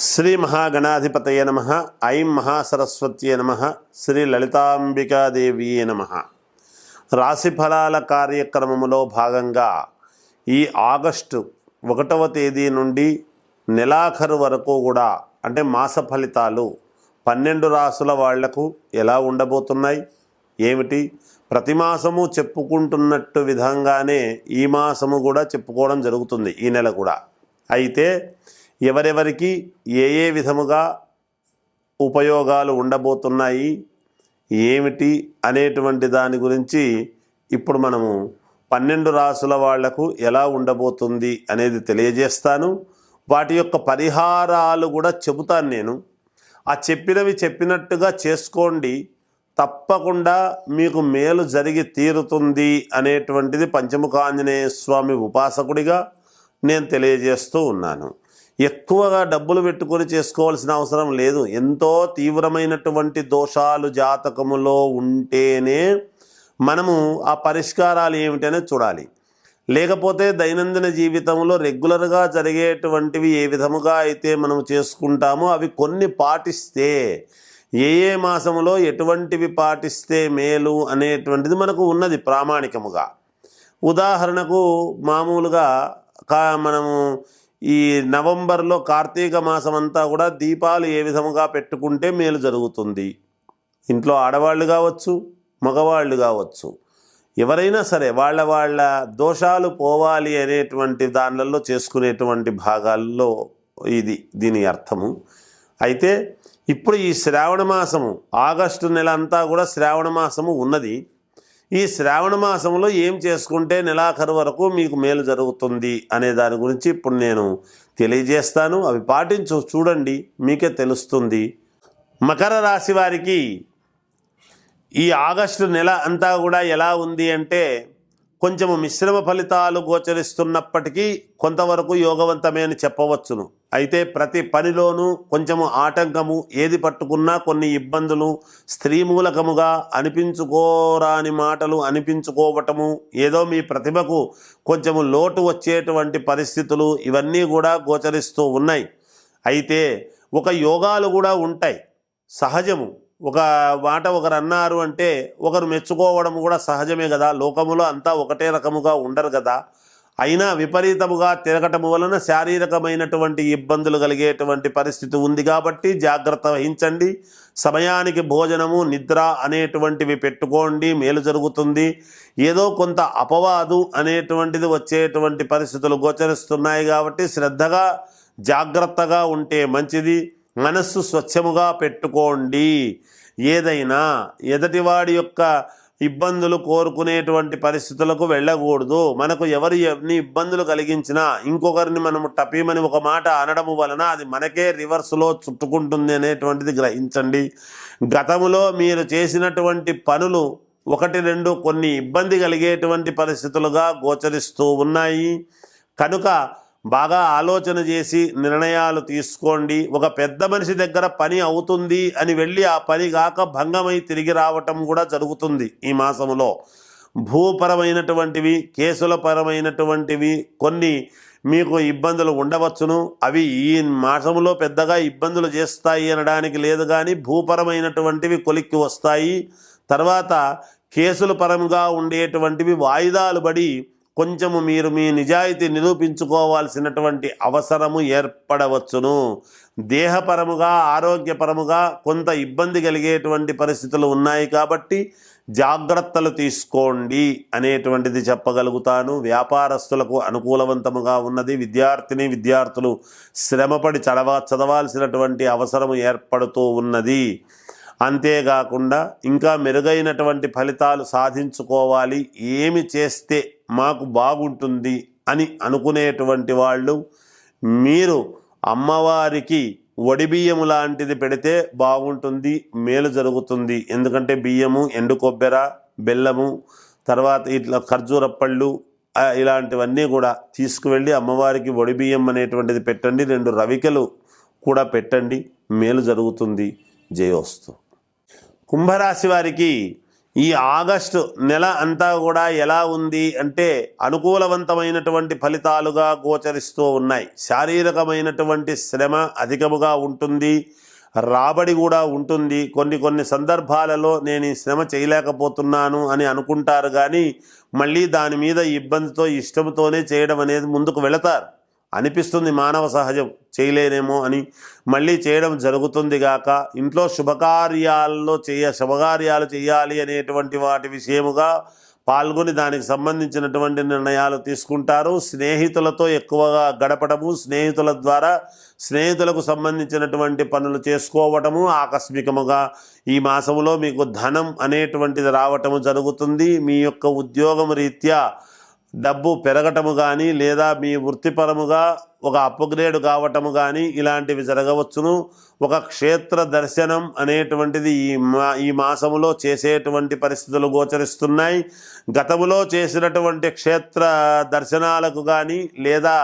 శ్రీ మహాగణాధిపతయ నమః. ఐం మహాసరస్వత్యే నమః. శ్రీ లలితాంబికాదేవియే నమః. రాశి ఫలాల కార్యక్రమములో భాగంగా ఈ ఆగస్టు 1వ తేదీ నుండి నెలాఖరు వరకు కూడా అంటే మాస ఫలితాలు 12 రాసుల వాళ్లకు ఎలా ఉండబోతున్నాయి ఏమిటి, ప్రతి మాసము చెప్పుకుంటున్నట్టు విధంగానే ఈ మాసము కూడా చెప్పుకోవడం జరుగుతుంది, ఈ నెల కూడా. అయితే ఎవరెవరికి ఏ విధముగా ఉపయోగాలు ఉండబోతున్నాయి ఏమిటి అనేటువంటి దాని గురించి ఇప్పుడు మనము 12 రాసుల వాళ్లకు ఎలా ఉండబోతుంది అనేది తెలియజేస్తాను. వాటి యొక్క పరిహారాలు కూడా చెబుతాను నేను. ఆ చెప్పినవి చెప్పినట్టుగా చేసుకోండి, తప్పకుండా మీకు మేలు జరిగి తీరుతుంది అనేటువంటిది పంచముఖ ఆంజనేయ స్వామి ఉపాసకుడిగా నేను తెలియజేస్తూ ఉన్నాను. ఎక్కువగా డబ్బులు పెట్టుకొని చేసుకోవాల్సిన అవసరం లేదు. ఎంతో తీవ్రమైనటువంటి దోషాలు జాతకములో ఉంటేనే మనము ఆ పరిష్కారాలు ఏమిటనే చూడాలి. లేకపోతే దైనందిన జీవితంలో రెగ్యులర్గా జరిగేటువంటివి ఏ విధముగా అయితే మనం చేసుకుంటామో అవి కొన్ని పాటిస్తే, ఏ మాసములో ఎటువంటివి పాటిస్తే మేలు అనేటువంటిది మనకు ఉన్నది ప్రామాణికముగా. ఉదాహరణకు మామూలుగా మనము ఈ నవంబర్లో కార్తీక మాసం అంతా కూడా దీపాలు ఏ విధముగా పెట్టుకుంటే మేలు జరుగుతుంది. ఇంట్లో ఆడవాళ్ళు కావచ్చు, మగవాళ్ళు కావచ్చు, ఎవరైనా సరే వాళ్ళ దోషాలు పోవాలి అనేటువంటి దానిలలో చేసుకునేటువంటి భాగాల్లో దీని అర్థము. అయితే ఇప్పుడు ఈ శ్రావణ మాసము ఆగస్టు నెల అంతా కూడా శ్రావణ మాసము ఉన్నది. ఈ శ్రావణ మాసంలో ఏం చేసుకుంటే నెలాఖరు వరకు మీకు మేలు జరుగుతుంది అనే దాని గురించి ఇప్పుడు నేను తెలియజేస్తాను. అవి చూడండి, మీకే తెలుస్తుంది. మకర రాశి వారికి ఈ ఆగస్టు నెల అంతా కూడా ఎలా ఉంది అంటే కొంచెము మిశ్రమ ఫలితాలు గోచరిస్తున్నప్పటికీ కొంతవరకు యోగవంతమే అని చెప్పవచ్చును. అయితే ప్రతి పనిలోనూ కొంచెము ఆటంకము, ఏది పట్టుకున్నా కొన్ని ఇబ్బందులు, స్త్రీ మూలకముగా అనిపించుకోరాని మాటలు అనిపించుకోవటము, ఏదో మీ ప్రతిభకు కొంచెము లోటు వచ్చేటువంటి పరిస్థితులు ఇవన్నీ కూడా గోచరిస్తూ ఉన్నాయి. అయితే ఒక యోగాలు కూడా ఉంటాయి, సహజము. ఒక మాట ఒకరు అన్నారు అంటే ఒకరు మెచ్చుకోవడం కూడా సహజమే కదా. లోకములో అంతా ఒకటే రకముగా ఉండరు కదా. అయినా విపరీతముగా తిరగటము వలన శారీరకమైనటువంటి ఇబ్బందులు కలిగేటువంటి పరిస్థితి ఉంది కాబట్టి జాగ్రత్త వహించండి. సమయానికి భోజనము, నిద్ర అనేటువంటివి పెట్టుకోండి, మేలు జరుగుతుంది. ఏదో కొంత అపవాదు అనేటువంటిది వచ్చేటువంటి పరిస్థితులు గోచరిస్తున్నాయి కాబట్టి శ్రద్ధగా జాగ్రత్తగా ఉంటే మంచిది. మనస్సు స్వచ్ఛముగా పెట్టుకోండి. ఏదైనా ఎదుటివాడి యొక్క ఇబ్బందులు కోరుకునేటువంటి పరిస్థితులకు వెళ్ళకూడదు. మనకు ఎవరు ఎన్ని ఇబ్బందులు కలిగించినా ఇంకొకరిని మనము టపీమని ఒక మాట అనడము వలన అది మనకే రివర్స్లో చుట్టుకుంటుంది అనేటువంటిది గ్రహించండి. గతములో మీరు చేసినటువంటి పనులు 1-2 కొన్ని ఇబ్బంది కలిగేటువంటి పరిస్థితులుగా గోచరిస్తూ ఉన్నాయి కనుక బాగా ఆలోచన చేసి నిర్ణయాలు తీసుకోండి. ఒక పెద్ద మనిషి దగ్గర పని అవుతుంది అని వెళ్ళి ఆ పని కాక భంగమై తిరిగి రావటం కూడా జరుగుతుంది. ఈ మాసములో భూపరమైనటువంటివి, కేసుల పరమైనటువంటివి కొన్ని మీకు ఇబ్బందులు ఉండవచ్చును. అవి ఈ మాసములో పెద్దగా ఇబ్బందులు చేస్తాయి అనడానికి లేదు, కానీ భూపరమైనటువంటివి కొలిక్కి వస్తాయి. తర్వాత కేసుల పరంగా ఉండేటువంటివి వాయిదాలు పడి కొంచెము మీరు మీ నిజాయితీ నిరూపించుకోవాల్సినటువంటి అవసరము ఏర్పడవచ్చును. దేహపరముగా, ఆరోగ్యపరముగా కొంత ఇబ్బంది కలిగేటువంటి పరిస్థితులు ఉన్నాయి కాబట్టి జాగ్రత్తలు తీసుకోండి అనేటువంటిది చెప్పగలుగుతాను. వ్యాపారస్తులకు అనుకూలవంతముగా ఉన్నది. విద్యార్థులు శ్రమపడి చదవాల్సినటువంటి అవసరం ఏర్పడుతూ ఉన్నది. అంతేకాకుండా ఇంకా మెరుగైనటువంటి ఫలితాలు సాధించుకోవాలి, ఏమి చేస్తే మాకు బాగుంటుంది అని అనుకునేటువంటి వాళ్ళు మీరు అమ్మవారికి వడిబియ్యము లాంటిది పెడితే బాగుంటుంది, మేలు జరుగుతుంది. ఎందుకంటే బియ్యము, ఎండు కొబ్బెర, బెల్లము, తర్వాత ఇట్లా ఖర్జూరపళ్ళు ఇలాంటివన్నీ కూడా తీసుకువెళ్ళి అమ్మవారికి వడిబియ్యం అనేటువంటిది పెట్టండి. 2 రవికలు కూడా పెట్టండి, మేలు జరుగుతుంది. జయోస్తు. కుంభరాశి వారికి ఈ ఆగస్టు నెల అంతా కూడా ఎలా ఉంది అంటే అనుకూలవంతమైనటువంటి ఫలితాలుగా గోచరిస్తూ ఉన్నాయి. శారీరకమైనటువంటి శ్రమ అధికముగా ఉంటుంది, రాబడి కూడా ఉంటుంది. కొన్ని సందర్భాలలో నేను ఈ శ్రమ చేయలేకపోతున్నాను అని అనుకుంటారు, కానీ మళ్ళీ దాని మీద ఇబ్బందితో ఇష్టంతోనే చేయడం అనేది ముందుకు వెళతారు. అనిపిస్తుంది మానవ సహజం, చేయలేనేమో అని, మళ్ళీ చేయడం జరుగుతుంది గాక. ఇంట్లో శుభకార్యాలు చేయాలి అనేటువంటి వాటి విషయముగా పాల్గొని దానికి సంబంధించినటువంటి నిర్ణయాలు తీసుకుంటారు. స్నేహితులతో ఎక్కువగా గడపడము, స్నేహితుల ద్వారా స్నేహితులకు సంబంధించినటువంటి పనులు చేసుకోవటము, ఆకస్మికముగా ఈ మాసంలో మీకు ధనం అనేటువంటిది రావటము జరుగుతుంది. మీ యొక్క ఉద్యోగం రీత్యా డబ్బు పెరగటము కానీ, లేదా మీ వృత్తిపరముగా ఒక అప్గ్రేడ్ కావటము కానీ ఇలాంటివి జరగవచ్చును. ఒక క్షేత్ర దర్శనం అనేటువంటిది ఈ మాసములో చేసేటువంటి పరిస్థితులు గోచరిస్తున్నాయి. గతములో చేసినటువంటి క్షేత్ర దర్శనాలకు కానీ, లేదా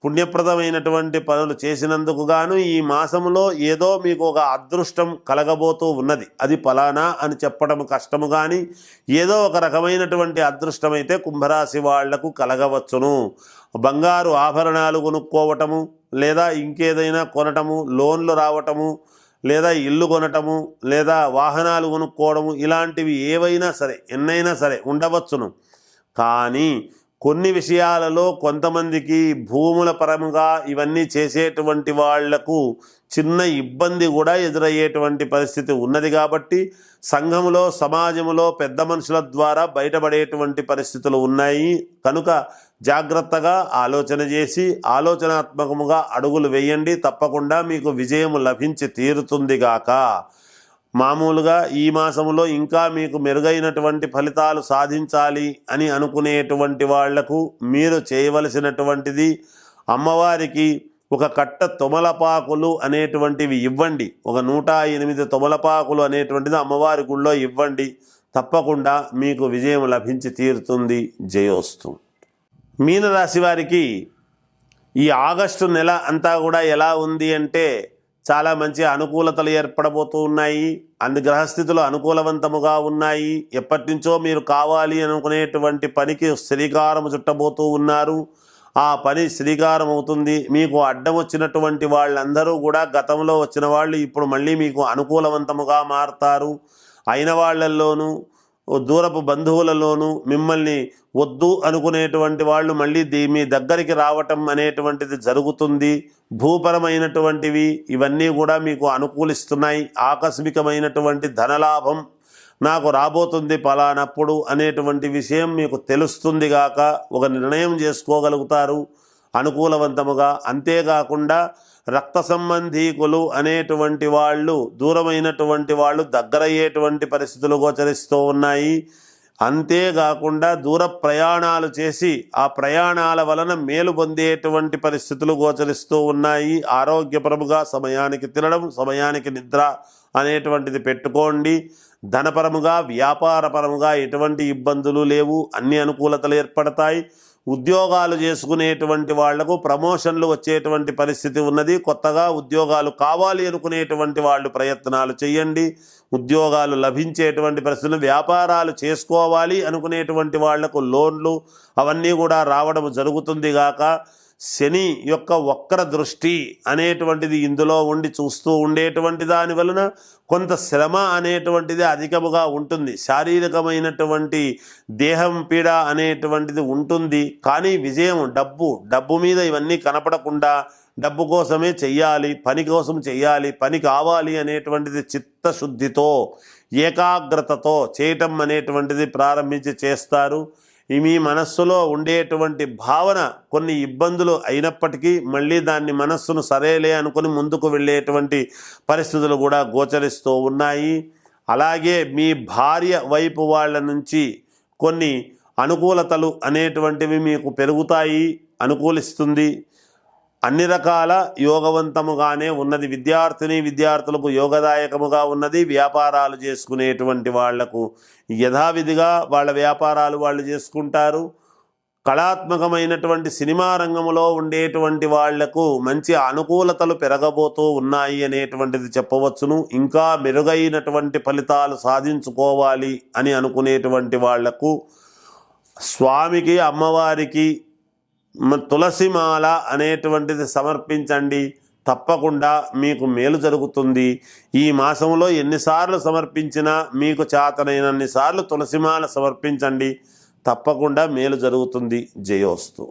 పుణ్యప్రదమైనటువంటి పనులు చేసినందుకు గాను ఈ మాసములో ఏదో మీకు ఒక అదృష్టం కలగబోతూ ఉన్నది. అది ఫలానా అని చెప్పడం కష్టము, కానీ ఏదో ఒక రకమైనటువంటి అదృష్టం అయితే కుంభరాశి వాళ్లకు కలగవచ్చును. బంగారు ఆభరణాలు కొనుక్కోవటము, లేదా ఇంకేదైనా కొనటము, లోన్లు రావటము, లేదా ఇల్లు కొనటము, లేదా వాహనాలు కొనుక్కోవడము, ఇలాంటివి ఏవైనా సరే ఎన్నైనా సరే ఉండవచ్చును. కానీ కొన్ని విషయాలలో కొంతమందికి భూముల పరముగా ఇవన్నీ చేసేటువంటి వాళ్లకు చిన్న ఇబ్బంది కూడా ఎదురయ్యేటువంటి పరిస్థితి ఉన్నది. కాబట్టి సంఘములో, సమాజంలో పెద్ద మనుషుల ద్వారా బయటపడేటువంటి పరిస్థితులు ఉన్నాయి. కనుక జాగ్రత్తగా ఆలోచన చేసి ఆలోచనాత్మకముగా అడుగులు వేయండి. తప్పకుండా మీకు విజయం లభించి తీరుతుందిగాక. మామూలుగా ఈ మాసంలో ఇంకా మీకు మెరుగైనటువంటి ఫలితాలు సాధించాలి అని అనుకునేటువంటి వాళ్లకు మీరు చేయవలసినటువంటిది అమ్మవారికి ఒక కట్ట తొమలపాకులు అనేటువంటివి ఇవ్వండి. ఒక 108 తొమలపాకులు అనేటువంటిది అమ్మవారి గుళ్ళో ఇవ్వండి. తప్పకుండా మీకు విజయం లభించి తీరుతుంది. జయోస్తు. మీనరాశి వారికి ఈ ఆగస్టు నెల అంతా కూడా ఎలా ఉంది అంటే చాలా మంచి అనుకూలతలు ఏర్పడబోతూ ఉన్నాయి. అన్ని గ్రహస్థితులు అనుకూలవంతముగా ఉన్నాయి. ఎప్పటి నుంచో మీరు కావాలి అనుకునేటువంటి పనికి శ్రీకారం చుట్టబోతూ ఉన్నారు. ఆ పని శ్రీకారం అవుతుంది. మీకు అడ్డం వచ్చినటువంటి వాళ్ళందరూ కూడా గతంలో వచ్చిన వాళ్ళు ఇప్పుడు మళ్ళీ మీకు అనుకూలవంతముగా మారుతారు. అయిన వాళ్ళల్లోనూ దూరపు బంధువులలోనూ మిమ్మల్ని వద్దు అనుకునేటువంటి వాళ్ళు మళ్ళీ మీ దగ్గరికి రావటం అనేటువంటిది జరుగుతుంది. భూపరమైనటువంటివి ఇవన్నీ కూడా మీకు అనుకూలిస్తున్నాయి. ఆకస్మికమైనటువంటి ధనలాభం నాకు రాబోతుంది పలానప్పుడు అనేటువంటి విషయం మీకు తెలుస్తుంది గాక ఒక నిర్ణయం చేసుకోగలుగుతారు అనుకూలవంతముగా. అంతేకాకుండా రక్త సంబంధీకులు అనేటువంటి వాళ్ళు, దూరమైనటువంటి వాళ్ళు దగ్గరయ్యేటువంటి పరిస్థితులు గోచరిస్తూ ఉన్నాయి. అంతేకాకుండా దూర ప్రయాణాలు చేసి ఆ ప్రయాణాల వలన మేలు పొందేటువంటి పరిస్థితులు గోచరిస్తూ ఉన్నాయి. ఆరోగ్యపరముగా సమయానికి తినడం, సమయానికి నిద్ర అనేటువంటిది పెట్టుకోండి. ధనపరముగా, వ్యాపారపరముగా ఎటువంటి ఇబ్బందులు లేవు. అన్ని అనుకూలతలు ఏర్పడతాయి. ఉద్యోగాలు చేసుకునేటువంటి వాళ్లకు ప్రమోషన్లు వచ్చేటువంటి పరిస్థితి ఉన్నది. కొత్తగా ఉద్యోగాలు కావాలి అనుకునేటువంటి వాళ్ళు ప్రయత్నాలు చేయండి. ఉద్యోగాలు లభించేటువంటి పరిస్థితులు, వ్యాపారాలు చేసుకోవాలి అనుకునేటువంటి వాళ్లకు లోన్లు అవన్నీ కూడా రావడం జరుగుతుంది గాక. శని యొక్క వక్ర దృష్టి అనేటువంటిది ఇందులో ఉండి చూస్తూ ఉండేటువంటి దాని వలన కొంత శ్రమ అనేటువంటిది అధికముగా ఉంటుంది. శారీరకమైనటువంటి దేహం పీడ అనేటువంటిది ఉంటుంది. కానీ విజయం డబ్బు మీద ఇవన్నీ కనపడకుండా డబ్బు కోసమే చెయ్యాలి, పని కోసం చెయ్యాలి, పని కావాలి అనేటువంటిది చిత్తశుద్ధితో, ఏకాగ్రతతో చేయటం అనేటువంటిది ప్రారంభించి చేస్తారు. మీ మనస్సులో ఉండేటువంటి భావన కొన్ని ఇబ్బందులు అయినప్పటికీ మళ్ళీ దాన్ని మనస్సును సరేలే అనుకుని ముందుకు వెళ్ళేటువంటి పరిస్థితులు కూడా గోచరిస్తూ ఉన్నాయి. అలాగే మీ భార్య వైపు వాళ్ళ నుంచి కొన్ని అనుకూలతలు అనేటువంటివి మీకు పెరుగుతాయి, అనుకూలిస్తుంది. అన్ని రకాల యోగవంతముగానే ఉన్నది. విద్యార్థులకు యోగదాయకముగా ఉన్నది. వ్యాపారాలు చేసుకునేటువంటి వాళ్లకు యథావిధిగా వాళ్ళ వ్యాపారాలు వాళ్ళు చేసుకుంటారు. కళాత్మకమైనటువంటి సినిమా రంగంలో ఉండేటువంటి వాళ్లకు మంచి అనుకూలతలు పెరగబోతూ ఉన్నాయి అనేటువంటిది చెప్పవచ్చును. ఇంకా మెరుగైనటువంటి ఫలితాలు సాధించుకోవాలి అని అనుకునేటువంటి వాళ్లకు స్వామికి అమ్మవారికి తులసిమాల అనేటువంటిది సమర్పించండి. తప్పకుండా మీకు మేలు జరుగుతుంది. ఈ మాసంలో ఎన్నిసార్లు సమర్పించినా మీకు చేతనైనన్ని సార్లు తులసిమాల సమర్పించండి. తప్పకుండా మేలు జరుగుతుంది. జయోస్తు.